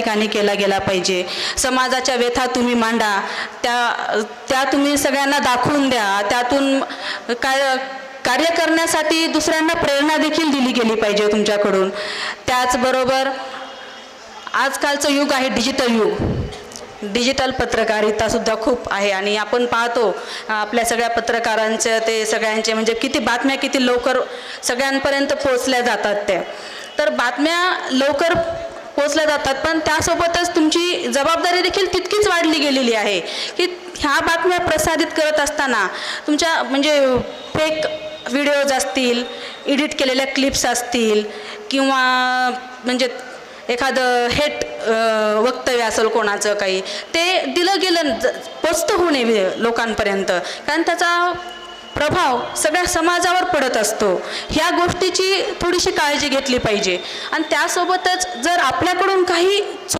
ठिकाणी केला गेला पाहिजे। समाजाच्या व्यथा तुम्ही मांडा, त्या तुम्ही सगळ्यांना दाखवून द्या, त्यातून कार्य करण्यासाठी दुसऱ्यांना प्रेरणा देखील दिली गेली पाहिजे तुमच्याकडून। त्याचबरोबर आजकालचं युग आहे डिजिटल युग, डिजिटल पत्रकारिता सुद्धा खूप आहे आणि आपण पाहतो आपल्या सगळ्या पत्रकारांचे ते सगळ्यांचे म्हणजे किती बातम्या किती लवकर सगळ्यांपर्यंत पोहोचल्या जातात त्या। तर बातम्या लवकर पोहोचल्या जातात, पण त्यासोबतच तुमची जबाबदारी देखील तितकीच वाढली गेलेली आहे की ह्या बातम्या प्रसारित करत असताना तुमच्या म्हणजे फेक व्हिडिओज असतील, एडिट केलेल्या क्लिप्स असतील किंवा म्हणजे एखादं हेट वक्तव्य असेल कोणाचं काही, ते दिलं गेलं पोचतं होऊ नये लोकांपर्यंत, कारण त्याचा प्रभाव सगळ्या समाजावर पडत असतो। ह्या गोष्टीची थोडीशी काळजी घेतली पाहिजे आणि त्यासोबतच जर आपल्याकडून काही